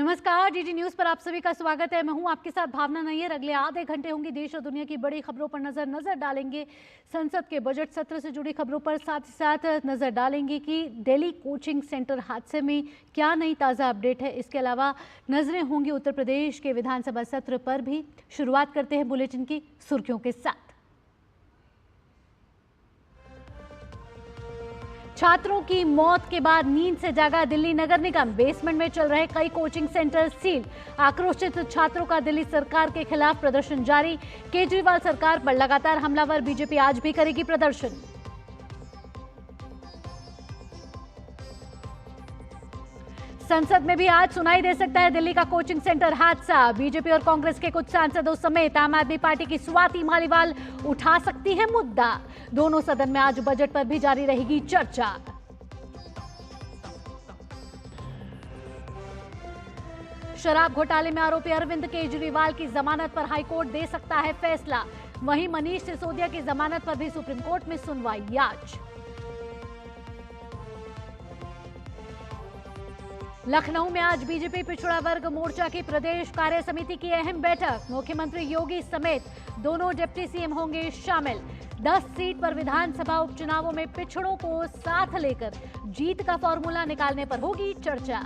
नमस्कार, DD news पर आप सभी का स्वागत है। मैं हूं आपके साथ भावना नैयर। अगले आधे घंटे होंगे देश और दुनिया की बड़ी खबरों पर नजर डालेंगे। संसद के बजट सत्र से जुड़ी खबरों पर साथ ही साथ नजर डालेंगे कि दिल्ली कोचिंग सेंटर हादसे में क्या नई ताज़ा अपडेट है। इसके अलावा नजरें होंगी उत्तर प्रदेश के विधानसभा सत्र पर भी। शुरुआत करते हैं बुलेटिन की सुर्खियों के साथ। छात्रों की मौत के बाद नींद से जागा दिल्ली नगर निगम। बेसमेंट में चल रहे कई कोचिंग सेंटर सील। आक्रोशित छात्रों का दिल्ली सरकार के खिलाफ प्रदर्शन जारी। केजरीवाल सरकार पर लगातार हमलावर बीजेपी आज भी करेगी प्रदर्शन। संसद में भी आज सुनाई दे सकता है दिल्ली का कोचिंग सेंटर हादसा। बीजेपी और कांग्रेस के कुछ सांसदों समेत आम आदमी पार्टी की स्वाति मालीवाल उठा सकती है मुद्दा। दोनों सदन में आज बजट पर भी जारी रहेगी चर्चा। शराब घोटाले में आरोपी अरविंद केजरीवाल की जमानत पर हाईकोर्ट दे सकता है फैसला। वहीं मनीष सिसोदिया की जमानत पर भी सुप्रीम कोर्ट में सुनवाई आज। लखनऊ में आज बीजेपी पिछड़ा वर्ग मोर्चा की प्रदेश कार्य समिति की अहम बैठक। मुख्यमंत्री योगी समेत दोनों डिप्टी सीएम होंगे शामिल। 10 सीट पर विधानसभा उपचुनावों में पिछड़ों को साथ लेकर जीत का फॉर्मूला निकालने पर होगी चर्चा।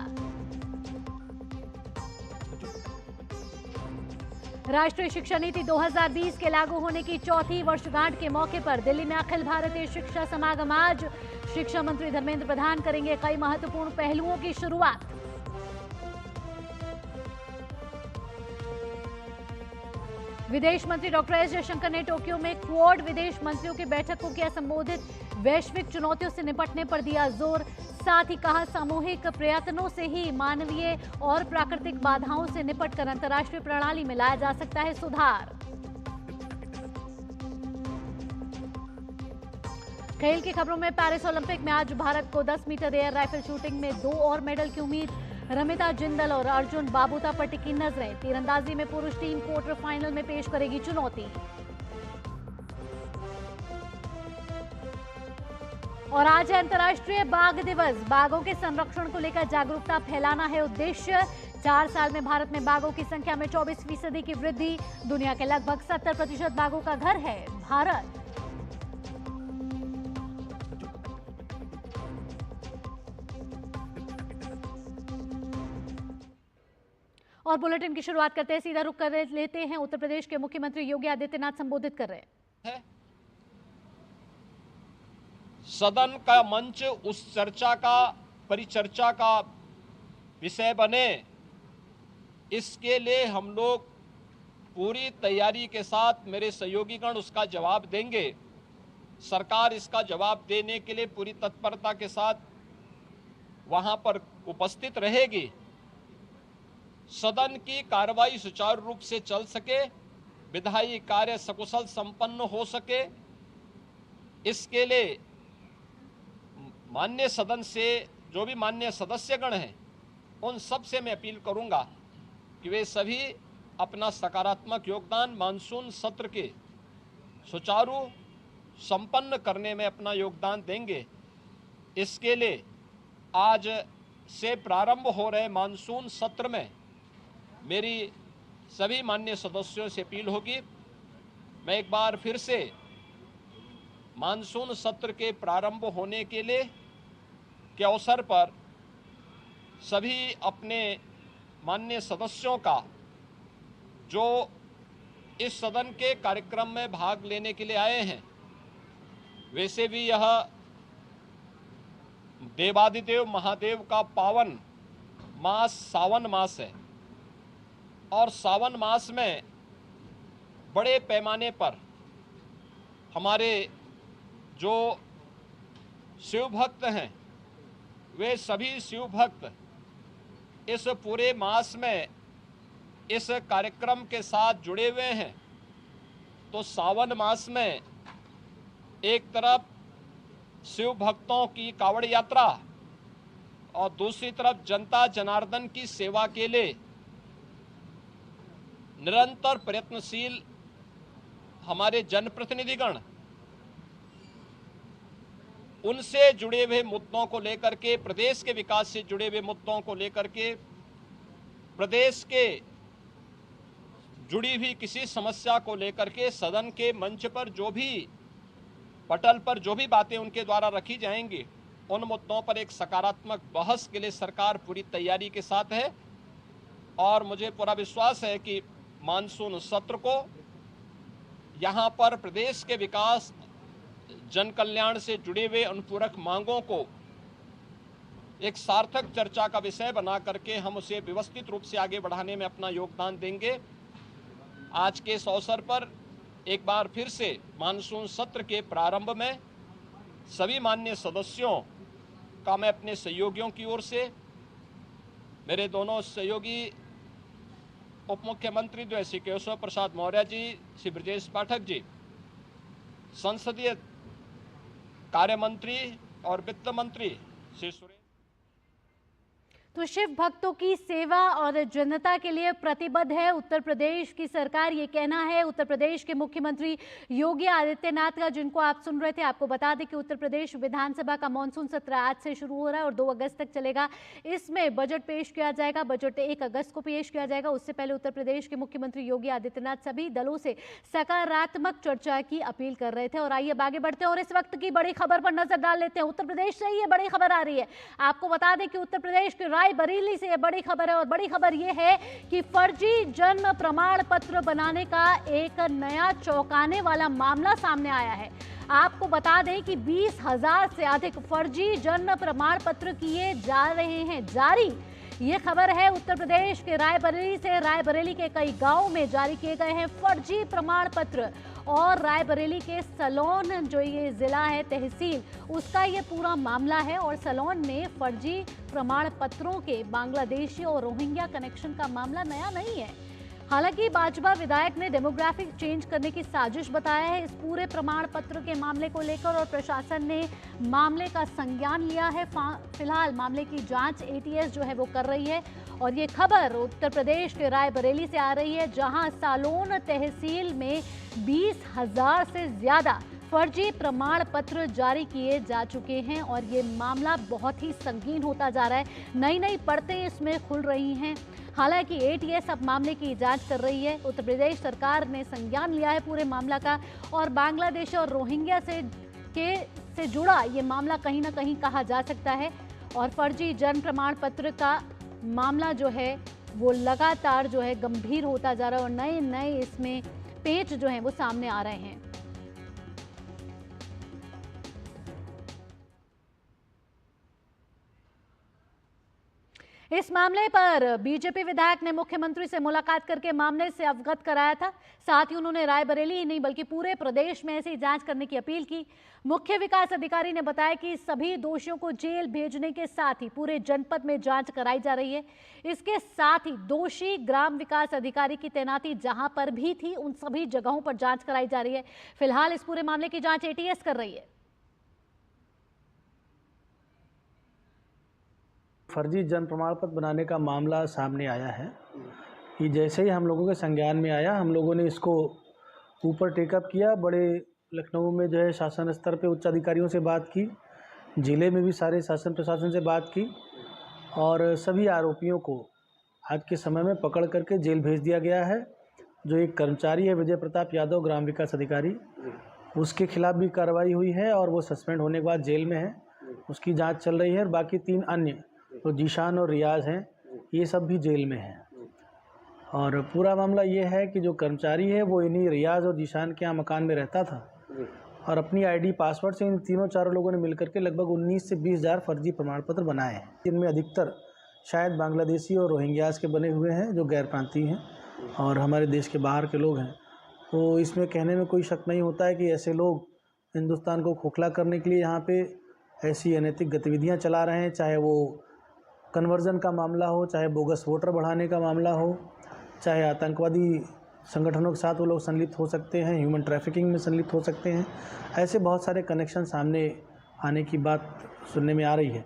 राष्ट्रीय शिक्षा नीति 2020 के लागू होने की चौथी वर्षगांठ के मौके पर दिल्ली में अखिल भारतीय शिक्षा समागम आज। शिक्षा मंत्री धर्मेंद्र प्रधान करेंगे कई महत्वपूर्ण पहलुओं की शुरुआत। विदेश मंत्री डॉक्टर एस जयशंकर ने टोक्यो में क्वाड विदेश मंत्रियों की बैठक को किया संबोधित। वैश्विक चुनौतियों से निपटने पर दिया जोर। साथ ही कहा सामूहिक प्रयत्नों से ही मानवीय और प्राकृतिक बाधाओं से निपटकर अंतर्राष्ट्रीय प्रणाली में लाया जा सकता है सुधार। खेल की खबरों में पेरिस ओलंपिक में आज भारत को 10 मीटर एयर राइफल शूटिंग में 2 और मेडल की उम्मीद। रमिता जिंदल और अर्जुन बाबूता पर टिकी नजरें। तीरंदाजी में पुरुष टीम क्वार्टर फाइनल में पेश करेगी चुनौती। और आज है अंतर्राष्ट्रीय बाघ दिवस। बाघों के संरक्षण को लेकर जागरूकता फैलाना है उद्देश्य। 4 साल में भारत में बाघों की संख्या में 24% की वृद्धि। दुनिया के लगभग 70% बाघों का घर है भारत। और बुलेटिन की शुरुआत करते हैं, सीधा रुख कर लेते हैं उत्तर प्रदेश के मुख्यमंत्री योगी आदित्यनाथ संबोधित कर रहे हैं। सदन का मंच उस चर्चा का परिचर्चा का विषय बने, इसके लिए हम लोग पूरी तैयारी के साथ मेरे सहयोगीगण उसका जवाब देंगे। सरकार इसका जवाब देने के लिए पूरी तत्परता के साथ वहां पर उपस्थित रहेगी। सदन की कार्रवाई सुचारू रूप से चल सके, विधायी कार्य सकुशल संपन्न हो सके, इसके लिए माननीय सदन से जो भी माननीय सदस्यगण हैं उन सब से मैं अपील करूंगा कि वे सभी अपना सकारात्मक योगदान मानसून सत्र के सुचारू संपन्न करने में अपना योगदान देंगे। इसके लिए आज से प्रारंभ हो रहे मानसून सत्र में मेरी सभी माननीय सदस्यों से अपील होगी। मैं एक बार फिर से मानसून सत्र के प्रारंभ होने के लिए के अवसर पर सभी अपने माननीय सदस्यों का जो इस सदन के कार्यक्रम में भाग लेने के लिए आए हैं, वैसे भी यह देवादिदेव महादेव का पावन मास सावन मास है और सावन मास में बड़े पैमाने पर हमारे जो शिव भक्त हैं वे सभी शिव भक्त इस पूरे मास में इस कार्यक्रम के साथ जुड़े हुए हैं। तो सावन मास में एक तरफ शिव भक्तों की कावड़ यात्रा और दूसरी तरफ जनता जनार्दन की सेवा के लिए निरंतर प्रयत्नशील हमारे जनप्रतिनिधिगण उनसे जुड़े हुए मुद्दों को लेकर के, प्रदेश के विकास से जुड़े हुए मुद्दों को लेकर के प्रदेश के जुड़ी हुई किसी समस्या को लेकर के सदन के मंच पर जो भी पटल पर जो भी बातें उनके द्वारा रखी जाएंगी, उन मुद्दों पर एक सकारात्मक बहस के लिए सरकार पूरी तैयारी के साथ है। और मुझे पूरा विश्वास है कि मानसून सत्र को यहाँ पर प्रदेश के विकास, जन कल्याण से जुड़े हुए उन पूरक मांगों को एक सार्थक चर्चा का विषय बना करके हम उसे व्यवस्थित रूप से आगे बढ़ाने में अपना योगदान देंगे। आज के इस अवसर पर एक बार फिर से मानसून सत्र के प्रारंभ में सभी माननीय सदस्यों का मैं अपने सहयोगियों की ओर से, मेरे दोनों सहयोगी उप मुख्यमंत्री जो है श्री केशव प्रसाद मौर्य जी, श्री ब्रजेश पाठक जी, संसदीय कार्य मंत्री और वित्त मंत्री श्री सुरेश। तो शिव भक्तों की सेवा और जनता के लिए प्रतिबद्ध है उत्तर प्रदेश की सरकार, ये कहना है उत्तर प्रदेश के मुख्यमंत्री योगी आदित्यनाथ का, जिनको आप सुन रहे थे। आपको बता दें कि उत्तर प्रदेश विधानसभा का मानसून सत्र आज से शुरू हो रहा है और 2 अगस्त तक चलेगा। इसमें बजट पेश किया जाएगा। बजट 1 अगस्त को पेश किया जाएगा। उससे पहले उत्तर प्रदेश के मुख्यमंत्री योगी आदित्यनाथ सभी दलों से सकारात्मक चर्चा की अपील कर रहे थे। और आइए अब आगे बढ़ते हैं और इस वक्त की बड़ी खबर पर नजर डाल लेते हैं। उत्तर प्रदेश से ये बड़ी खबर आ रही है। आपको बता दें कि उत्तर प्रदेश के बरेली से यह बड़ी खबर है और बड़ी खबर यह है कि फर्जी जन्म प्रमाण पत्र बनाने का एक नया चौंकाने वाला मामला सामने आया है। आपको बता दें कि 20,000 से अधिक फर्जी जन्म प्रमाण पत्र किए जा रहे हैं जारी। ये खबर है उत्तर प्रदेश के रायबरेली से। रायबरेली के कई गांवों में जारी किए गए हैं फर्जी प्रमाण पत्र और रायबरेली के सलोन, जो ये जिला है, तहसील, उसका ये पूरा मामला है। और सलोन में फर्जी प्रमाण पत्रों के बांग्लादेशी और रोहिंग्या कनेक्शन का मामला नया नहीं है। हालांकि भाजपा विधायक ने डेमोग्राफिक चेंज करने की साजिश बताया है इस पूरे प्रमाण पत्र के मामले को लेकर और प्रशासन ने मामले का संज्ञान लिया है। फिलहाल मामले की जांच एटीएस जो है वो कर रही है। और ये खबर उत्तर प्रदेश के रायबरेली से आ रही है, जहां सालोन तहसील में 20,000 से ज्यादा फर्जी प्रमाण पत्र जारी किए जा चुके हैं और ये मामला बहुत ही संगीन होता जा रहा है। नई नई परतें इसमें खुल रही हैं। हालांकि एटीएस अब मामले की जांच कर रही है। उत्तर प्रदेश सरकार ने संज्ञान लिया है पूरे मामला का और बांग्लादेश और रोहिंग्या से जुड़ा ये मामला कहीं ना कहीं कहा जा सकता है। और फर्जी जन्म प्रमाण पत्र का मामला जो है वो लगातार जो है गंभीर होता जा रहा है और नए नए इसमें पेच जो है वो सामने आ रहे हैं। इस मामले पर बीजेपी विधायक ने मुख्यमंत्री से मुलाकात करके मामले से अवगत कराया था। साथ ही उन्होंने रायबरेली ही नहीं बल्कि पूरे प्रदेश में ऐसी जांच करने की अपील की। मुख्य विकास अधिकारी ने बताया कि सभी दोषियों को जेल भेजने के साथ ही पूरे जनपद में जांच कराई जा रही है। इसके साथ ही दोषी ग्राम विकास अधिकारी की तैनाती जहां पर भी थी उन सभी जगहों पर जांच कराई जा रही है। फिलहाल इस पूरे मामले की जांच एटीएस कर रही है। फर्जी जन्म प्रमाण पत्र बनाने का मामला सामने आया है। कि जैसे ही हम लोगों के संज्ञान में आया, हम लोगों ने इसको ऊपर टेकअप किया। बड़े लखनऊ में जो है शासन स्तर पे उच्च अधिकारियों से बात की, ज़िले में भी सारे शासन प्रशासन से बात की और सभी आरोपियों को आज के समय में पकड़ करके जेल भेज दिया गया है। जो एक कर्मचारी है विजय प्रताप यादव, ग्राम विकास अधिकारी, उसके खिलाफ भी कार्रवाई हुई है और वो सस्पेंड होने के बाद जेल में है, उसकी जाँच चल रही है। और बाकी 3 अन्य तो जीशान और रियाज हैं, ये सब भी जेल में हैं। और पूरा मामला ये है कि जो कर्मचारी है वो इन्हीं रियाज और जीशान के यहाँ मकान में रहता था और अपनी आईडी पासवर्ड से इन तीनों चारों लोगों ने मिलकर के लगभग 19 से 20,000 फर्जी प्रमाण पत्र बनाए हैं। इनमें अधिकतर शायद बांग्लादेशी और रोहिंग्यास के बने हुए हैं जो गैर प्रांतीय हैं और हमारे देश के बाहर के लोग हैं। तो इसमें कहने में कोई शक नहीं होता है कि ऐसे लोग हिंदुस्तान को खोखला करने के लिए यहाँ पे ऐसी अनैतिक गतिविधियाँ चला रहे हैं, चाहे वो कन्वर्जन का मामला हो, चाहे बोगस वोटर बढ़ाने का मामला हो, चाहे आतंकवादी संगठनों के साथ वो लोग संलिप्त हो सकते हैं, ह्यूमन ट्रैफिकिंग में संलिप्त हो सकते हैं। ऐसे बहुत सारे कनेक्शन सामने आने की बात सुनने में आ रही है।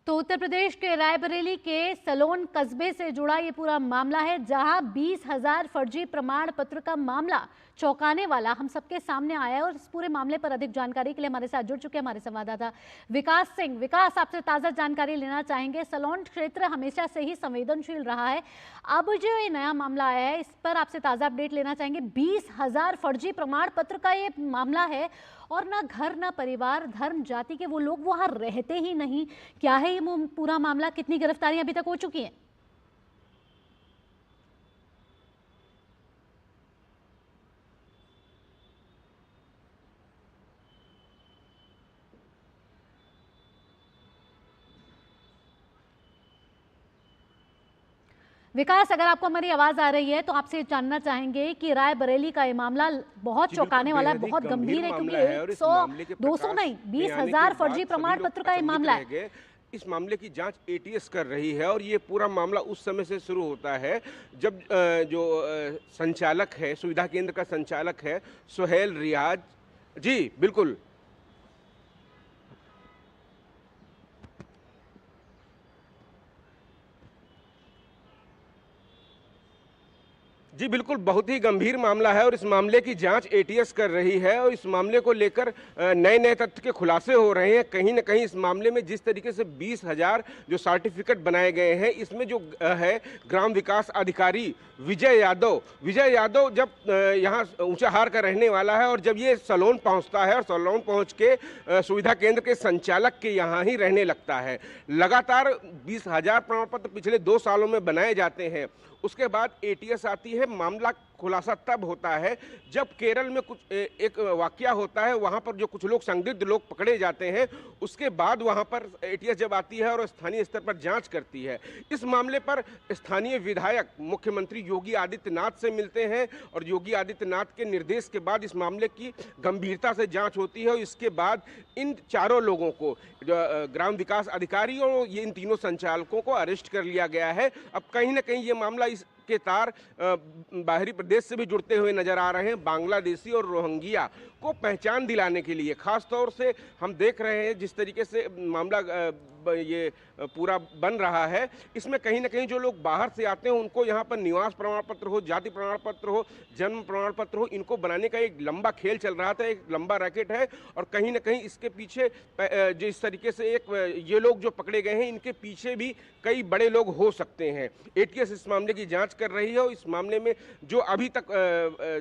तो उत्तर प्रदेश के रायबरेली के सलोन कस्बे से जुड़ा ये पूरा मामला है, जहां 20,000 फर्जी प्रमाण पत्र का मामला चौंकाने वाला हम सबके सामने आया है। और इस पूरे मामले पर अधिक जानकारी के लिए हमारे साथ जुड़ चुके हैं हमारे संवाददाता विकास सिंह। विकास, आपसे ताज़ा जानकारी लेना चाहेंगे। सलोन क्षेत्र हमेशा से ही संवेदनशील रहा है, अब जो ये नया मामला आया है इस पर आपसे ताज़ा अपडेट लेना चाहेंगे। 20,000 फर्जी प्रमाण पत्र का ये मामला है और ना घर ना परिवार, धर्म जाति के वो लोग वहां रहते ही नहीं। क्या है ये पूरा मामला? कितनी गिरफ्तारियां अभी तक हो चुकी हैं? विकास, अगर आपको हमारी आवाज आ रही है तो आपसे जानना चाहेंगे कि रायबरेली का ये मामला बहुत चौंकाने वाला है, बहुत गंभीर है, क्योंकि 100 200 नहीं 20,000 फर्जी प्रमाण पत्र का ये मामला है। इस मामले की जांच एटीएस कर रही है और ये पूरा मामला उस समय से शुरू होता है जब जो संचालक है, सुविधा केंद्र का संचालक है सुहेल रियाज जी, बिल्कुल जी, बिल्कुल बहुत ही गंभीर मामला है और इस मामले की जांच एटीएस कर रही है और इस मामले को लेकर नए नए तथ्य के खुलासे हो रहे हैं। कहीं ना कहीं इस मामले में जिस तरीके से 20,000 जो सर्टिफिकेट बनाए गए हैं, इसमें जो है ग्राम विकास अधिकारी विजय यादव जब यहाँ ऊंचाहार का रहने वाला है और जब ये सलोन पहुँचता है और सलोन पहुँच के सुविधा केंद्र के संचालक के यहाँ ही रहने लगता है। लगातार 20,000 प्रमाण पत्र पिछले 2 सालों में बनाए जाते हैं। उसके बाद एटीएस आती है। मामला खुलासा तब होता है जब केरल में कुछ एक वाकया होता है, वहां पर जो कुछ लोग संदिग्ध लोग पकड़े जाते हैं, उसके बाद वहां पर एटीएस जब आती है और स्थानीय स्तर पर जांच करती है। इस मामले पर स्थानीय विधायक मुख्यमंत्री योगी आदित्यनाथ से मिलते हैं और योगी आदित्यनाथ के निर्देश के बाद इस मामले की गंभीरता से जांच होती है और इसके बाद इन चारों लोगों को, ग्राम विकास अधिकारी और ये इन तीनों संचालकों को अरेस्ट कर लिया गया है। अब कहीं ना कहीं ये मामला के तार बाहरी प्रदेश से भी जुड़ते हुए नजर आ रहे हैं। बांग्लादेशी और रोहिंग्या को पहचान दिलाने के लिए खास तौर से हम देख रहे हैं जिस तरीके से मामला ये पूरा बन रहा है, इसमें कहीं ना कहीं जो लोग बाहर से आते हैं उनको यहाँ पर निवास प्रमाण पत्र हो, जाति प्रमाण पत्र हो, जन्म प्रमाण पत्र हो, इनको बनाने का एक लंबा खेल चल रहा था, एक लंबा रैकेट है और कहीं ना कहीं इसके पीछे जो इस तरीके से ये लोग जो पकड़े गए हैं, इनके पीछे भी कई बड़े लोग हो सकते हैं। एटीएस इस मामले की जांच कर रही है और इस मामले में जो अभी तक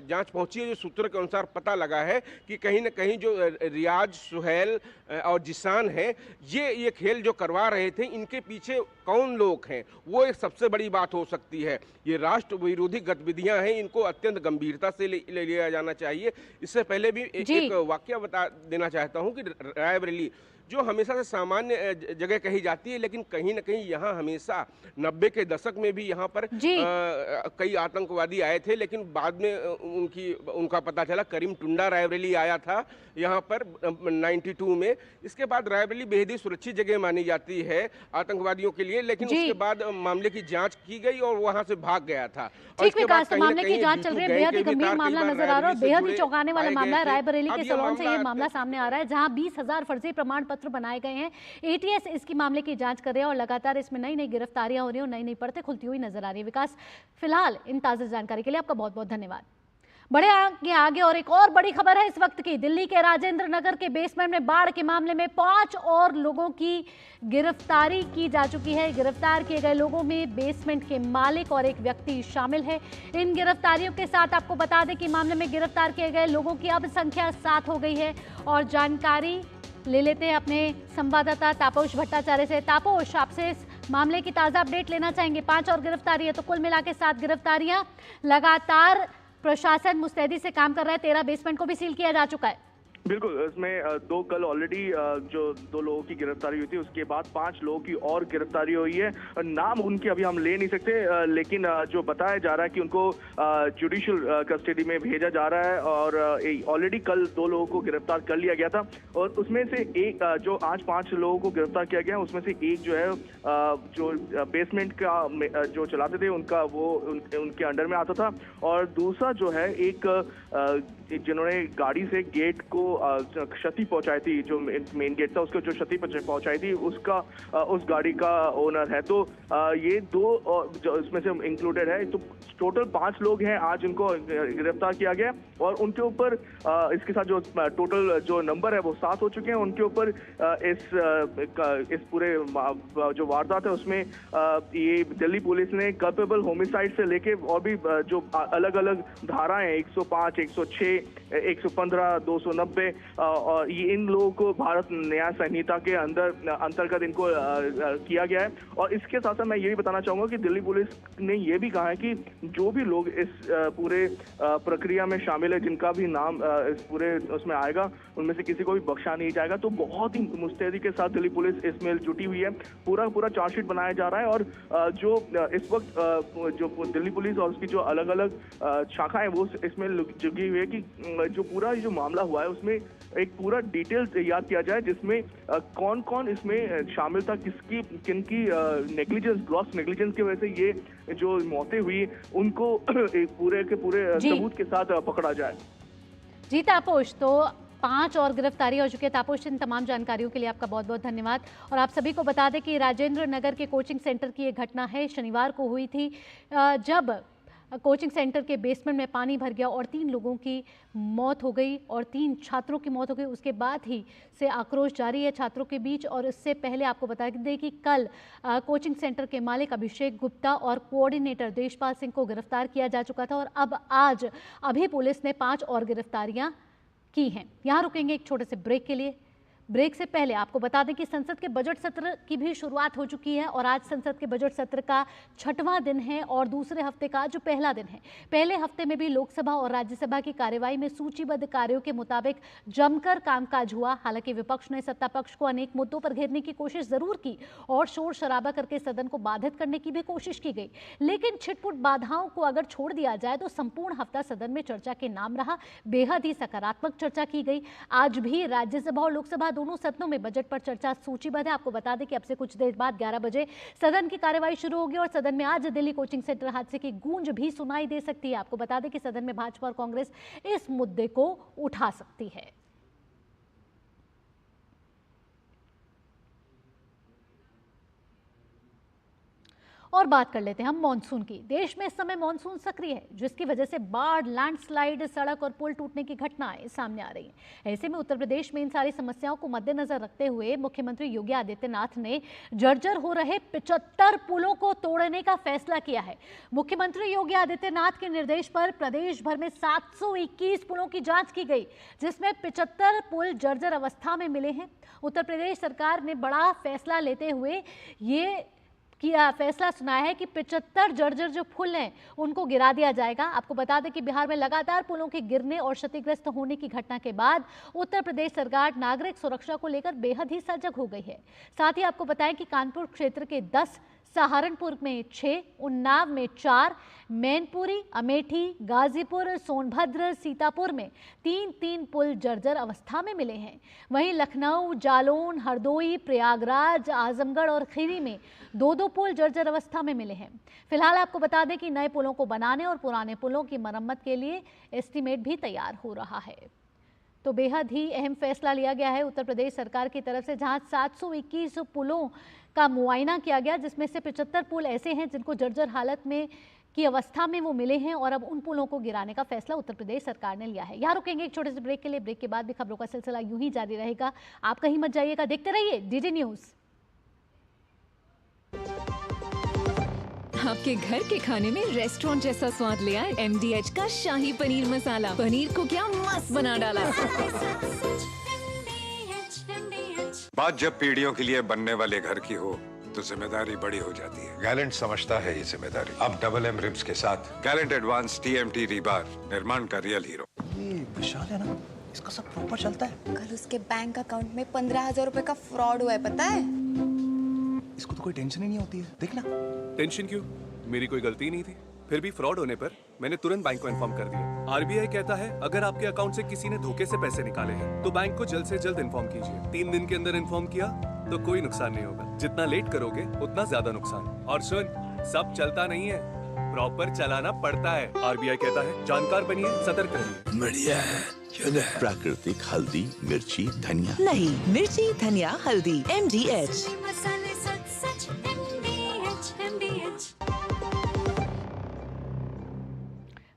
जांच पहुंची है, जो सूत्रों के अनुसार पता लगा है कि कहीं ना कहीं जो रियाज, सुहेल और जिसान हैं, ये खेल जो करवा रहे थे, इनके पीछे कौन लोग हैं, वो एक सबसे बड़ी बात हो सकती है। ये राष्ट्र विरोधी गतिविधियां हैं, इनको अत्यंत गंभीरता से ले लिया जाना चाहिए। इससे पहले भी एक वाकया बता देना चाहता हूं कि रायबरेली जो हमेशा से सामान्य जगह कही जाती है, लेकिन कहीं ना कहीं यहाँ हमेशा 90 के दशक में भी यहाँ पर कई आतंकवादी आए थे, लेकिन बाद में उनका पता चला। करीम टुंडा रायबरेली आया था यहाँ पर 92 में। इसके बाद रायबरेली बेहद ही सुरक्षित जगह मानी जाती है आतंकवादियों के लिए, लेकिन उसके बाद मामले की जांच की गई और वहां से भाग गया था। ठीक विकास, तो मामले की जांच चल रही है। बेहद ही गंभीर मामला नजर आ रहा है, बेहद ही चौंकाने वाला मामला है। रायबरेली के सलोन से ये मामला सामने आ रहा है, जहां 20,000 फर्जी प्रमाण पत्र बनाए गए हैं। एटीएस इसकी मामले की जांच कर रहे हैं और लगातार इसमें नई नई गिरफ्तारियां हो रही हैं और नई नई परतें खुलती हुई नजर आ रही है। विकास, फिलहाल इन ताजा जानकारी के लिए आपका बहुत बहुत धन्यवाद। बड़े आगे और एक और बड़ी खबर है इस वक्त की। दिल्ली के राजेंद्र नगर के बेसमेंट में बाढ़ के मामले में 5 और लोगों की गिरफ्तारी की जा चुकी है। गिरफ्तार किए गए लोगों में बेसमेंट के मालिक और एक व्यक्ति शामिल है। इन गिरफ्तारियों के साथ आपको बता दें कि मामले में गिरफ्तार किए गए लोगों की अब संख्या 7 हो गई है। और जानकारी ले लेते हैं अपने संवाददाता तापोश भट्टाचार्य से। तापोश, आपसे इस मामले की ताज़ा अपडेट लेना चाहेंगे। 5 और गिरफ्तारी है, तो कुल मिला के 7 गिरफ्तारियां। लगातार प्रशासन मुस्तैदी से काम कर रहा है। 13 बेसमेंट को भी सील किया जा चुका है। बिल्कुल, इसमें 2 कल ऑलरेडी जो 2 लोगों की गिरफ्तारी हुई थी, उसके बाद 5 लोगों की और गिरफ्तारी हुई है। नाम उनके अभी हम ले नहीं सकते, लेकिन जो बताया जा रहा है कि उनको जुडिशियल कस्टडी में भेजा जा रहा है और ऑलरेडी कल 2 लोगों को गिरफ्तार कर लिया गया था और उसमें से एक जो आज 5 लोगों को गिरफ्तार किया गया, उसमें से एक जो है जो बेसमेंट का जो चलाते थे उनका वो उनके अंडर में आता था और दूसरा जो है एक जिन्होंने गाड़ी से गेट को क्षति पहुंचाई थी, जो मेन गेट था उसको जो क्षति पहुंचाई थी उसका उस गाड़ी का ओनर है। तो ये दो जो इसमें से इंक्लूडेड है। तो टोटल 5 लोग हैं, आज उनको गिरफ्तार किया गया और उनके ऊपर इसके साथ जो टोटल जो नंबर है वो 7 हो चुके हैं। उनके ऊपर इस पूरे जो वारदात है उसमें ये दिल्ली पुलिस ने कल्पेबल होमिसाइड से लेके और भी जो अलग अलग धाराएं 105, 106, 115, 290 और ये इन लोगों को भारत न्याय संहिता के अंतर्गत इनको किया गया है। और इसके साथ साथ मैं ये भी बताना चाहूंगा कि दिल्ली पुलिस ने ये भी कहा है कि जो भी लोग इस पूरे प्रक्रिया में शामिल है, जिनका भी नाम इस पूरे उसमें आएगा, उनमें से किसी को भी बख्शा नहीं जाएगा। तो बहुत ही मुस्तैदी के साथ दिल्ली पुलिस इसमें जुटी हुई है। पूरा चार्जशीट बनाया जा रहा है और जो इस वक्त जो दिल्ली पुलिस और उसकी जो अलग अलग शाखाएं वो इसमें जुटी हुई है कि जो पूरा जो मामला हुआ है उसमें एक पूरा डिटेल तैयार किया जाए, जिसमें कौन कौन इसमें शामिल था, किनकी नेग्लिजेंस, ग्रॉस नेग्लिजेंस की वजह से ये जो मौतें हुई उनको एक पूरे के पूरे सबूत के साथ पकड़ा जाए। जी तापोश, तो 5 और गिरफ्तारी हो चुकी है। तापोश, इन तमाम जानकारियों के लिए आपका बहुत बहुत धन्यवाद। और आप सभी को बता दें कि राजेंद्र नगर के कोचिंग सेंटर की ये घटना है, शनिवार को हुई थी, जब कोचिंग सेंटर के बेसमेंट में पानी भर गया और 3 लोगों की मौत हो गई और 3 छात्रों की मौत हो गई। उसके बाद ही से आक्रोश जारी है छात्रों के बीच। और इससे पहले आपको बता दें कि कल कोचिंग सेंटर के मालिक अभिषेक गुप्ता और कोऑर्डिनेटर देशपाल सिंह को गिरफ्तार किया जा चुका था और अब आज अभी पुलिस ने 5 और गिरफ्तारियां की हैं। यहाँ रुकेंगे एक छोटे से ब्रेक के लिए। ब्रेक से पहले आपको बता दें कि संसद के बजट सत्र की भी शुरुआत हो चुकी है और आज संसद के बजट सत्र का 6वां दिन है और दूसरे हफ्ते का जो पहला दिन है। पहले हफ्ते में भी लोकसभा और राज्यसभा की कार्यवाही में सूचीबद्ध कार्यों के मुताबिक जमकर कामकाज हुआ। हालांकि विपक्ष ने सत्ता पक्ष को अनेक मुद्दों पर घेरने की कोशिश जरूर की और शोर शराबा करके सदन को बाधित करने की भी कोशिश की गई, लेकिन छिटपुट बाधाओं को अगर छोड़ दिया जाए तो संपूर्ण हफ्ता सदन में चर्चा के नाम रहा। बेहद ही सकारात्मक चर्चा की गई। आज भी राज्यसभा और लोकसभा दोनों सदनों में बजट पर चर्चा सूचीबद्ध है। आपको बता दें कि अब से कुछ देर बाद 11 बजे सदन की कार्यवाही शुरू होगी और सदन में आज दिल्ली कोचिंग सेंटर हादसे की गूंज भी सुनाई दे सकती है। आपको बता दें कि सदन में भाजपा और कांग्रेस इस मुद्दे को उठा सकती है। और बात कर लेते हैं हम मॉनसून की। देश में इस समय मॉनसून सक्रिय है, जिसकी वजह से बाढ़, लैंडस्लाइड, सड़क और पुल टूटने की घटनाएं सामने आ रही हैं। ऐसे में उत्तर प्रदेश में इन सारी समस्याओं को मद्देनजर रखते हुए मुख्यमंत्री योगी आदित्यनाथ ने जर्जर हो रहे 75 पुलों को तोड़ने का फैसला किया है। मुख्यमंत्री योगी आदित्यनाथ के निर्देश पर प्रदेश भर में 721 पुलों की जांच की गई, जिसमें 75 पुल जर्जर अवस्था में मिले हैं। उत्तर प्रदेश सरकार ने बड़ा फैसला लेते हुए ये किया फैसला सुनाया है कि 75 जर्जर जो पुल हैं उनको गिरा दिया जाएगा। आपको बता दें कि बिहार में लगातार पुलों के गिरने और क्षतिग्रस्त होने की घटना के बाद उत्तर प्रदेश सरकार नागरिक सुरक्षा को लेकर बेहद ही सजग हो गई है। साथ ही आपको बताएं कि कानपुर क्षेत्र के 10, सहारनपुर में 6, उन्नाव में 4, मैनपुरी, अमेठी, गाजीपुर, सोनभद्र, सीतापुर में 3-3 पुल जर्जर अवस्था में मिले हैं। वहीं लखनऊ, जालौन, हरदोई, प्रयागराज, आजमगढ़ और खीरी में 2-2 पुल जर्जर अवस्था में मिले हैं। फिलहाल आपको बता दें कि नए पुलों को बनाने और पुराने पुलों की मरम्मत के लिए एस्टीमेट भी तैयार हो रहा है। तो बेहद ही अहम फैसला लिया गया है उत्तर प्रदेश सरकार की तरफ से, जहां 721 पुलों का मुआयना किया गया, जिसमें से 75 पुल ऐसे हैं जिनको जर्जर हालत में की अवस्था में वो मिले हैं और अब उन पुलों को गिराने का फैसला उत्तर प्रदेश सरकार ने लिया है। यहाँ रुकेंगे एक छोटे से ब्रेक के लिए। ब्रेक के बाद भी खबरों का सिलसिला यूं ही जारी रहेगा। आप कहीं मत जाइएगा, देखते रहिए डीडी न्यूज। आपके घर के खाने में रेस्टोरेंट जैसा स्वाद ले आए MDH का शाही पनीर मसाला। पनीर को क्या मस्त बना डाला। बात जब पीढ़ियों के लिए बनने वाले घर की हो तो जिम्मेदारी बड़ी हो जाती है। गैलेंट समझता है ये जिम्मेदारी। अब डबल M रिब्स के साथ गैलेंट एडवांस TMT रीबार, निर्माण का रियल हीरो। ये विशाल है ना, इसका सब प्रॉपर चलता है। कल उसके बैंक अकाउंट में 15,000 रुपए का फ्रॉड हुआ है, पता है? इसको तो कोई टेंशन ही नहीं होती है, देखना। टेंशन क्यों? मेरी कोई गलती नहीं थी। फिर भी फ्रॉड होने पर मैंने तुरंत बैंक को इन्फॉर्म कर दिया। RBI कहता है अगर आपके अकाउंट से किसी ने धोखे से पैसे निकाले हैं तो बैंक को जल्द से जल्द इन्फॉर्म कीजिए। 3 दिन के अंदर इन्फॉर्म किया तो कोई नुकसान नहीं होगा। जितना लेट करोगे उतना ज्यादा नुकसान। और सुन, सब चलता नहीं है, प्रॉपर चलाना पड़ता है। RBI कहता है जानकार बनिए, सतर्क रहिए। बढ़िया है, प्राकृतिक हल्दी, मिर्ची, धनिया। नहीं, मिर्ची, धनिया, हल्दी, MDH।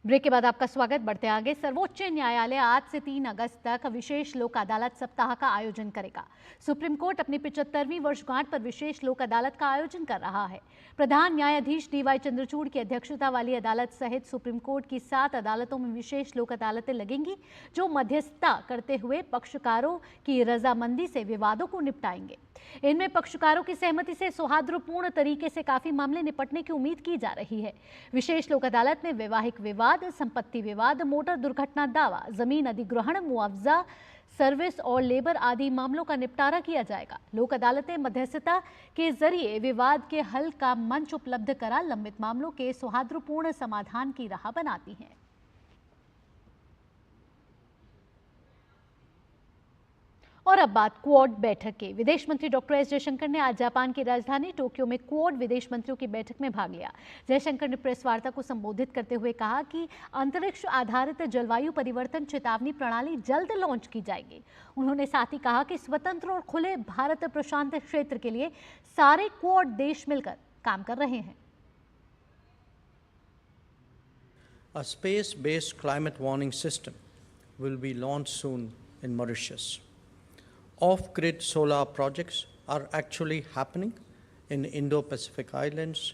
ब्रेक के बाद आपका स्वागत। बढ़ते आगे। सर्वोच्च न्यायालय आज से 3 अगस्त तक विशेष लोक अदालत सप्ताह का आयोजन करेगा। सुप्रीम कोर्ट अपनी 75वीं वर्षगांठ पर विशेष लोक अदालत का आयोजन कर रहा है। प्रधान न्यायाधीश DY चंद्रचूड़ की अध्यक्षता वाली अदालत सहित सुप्रीम कोर्ट की 7 अदालतों में विशेष लोक अदालतें लगेंगी, जो मध्यस्थता करते हुए पक्षकारों की रजामंदी से विवादों को निपटाएंगे। इनमें पक्षकारों की सहमति से सौहार्दपूर्ण तरीके से काफी मामले निपटने की उम्मीद की जा रही है। विशेष लोक अदालत में वैवाहिक विवाद, संपत्ति विवाद, मोटर दुर्घटना दावा, जमीन अधिग्रहण, मुआवजा, सर्विस और लेबर आदि मामलों का निपटारा किया जाएगा। लोक अदालतें मध्यस्थता के जरिए विवाद के हल का मंच उपलब्ध करा लंबित मामलों के सौहार्दपूर्ण समाधान की राह बनाती हैं। और अब बात क्वाड बैठक की। विदेश मंत्री डॉक्टर एस जयशंकर ने आज जापान की राजधानी टोक्यो में क्वाड विदेश मंत्रियों की बैठक में भाग लिया। जयशंकर ने प्रेस वार्ता को संबोधित करते हुए कहा कि अंतरिक्ष आधारित जलवायु परिवर्तन चेतावनी प्रणाली जल्द लॉन्च की जाएगी। उन्होंने साथ ही कहा कि स्वतंत्र और खुले भारत प्रशांत क्षेत्र के लिए सारे क्वाड देश मिलकर काम कर रहे हैं। A space-based climate warning system will be launched soon in Mauritius. Off-grid solar projects are actually happening in Indo-Pacific Islands.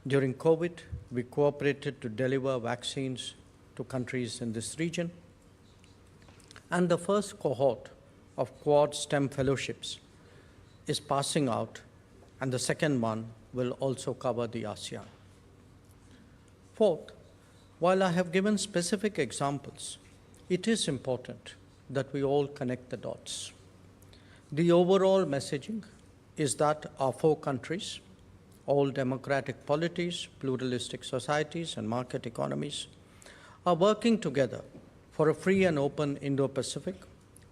During COVID, we cooperated to deliver vaccines to countries in this region. And the first cohort of Quad STEM fellowships is passing out, and the second one will also cover the ASEAN. Fourth, while I have given specific examples, it is important that we all connect the dots. The overall messaging is that our 4 countries, all democratic polities, pluralistic societies, and market economies, are working together for a free and open Indo-Pacific,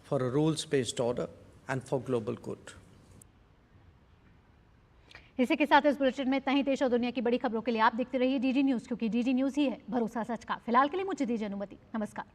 for a rules-based order, and for global good. इसी के साथ इस bulletin में इतना ही। देश और दुनिया की बड़ी खबरों के लिए आप देखते रहिए DD न्यूज़, क्योंकि DD न्यूज़ ही है भरोसा सच का। फिलहाल के लिए मुझे दीजिए अनुमति। नमस्कार।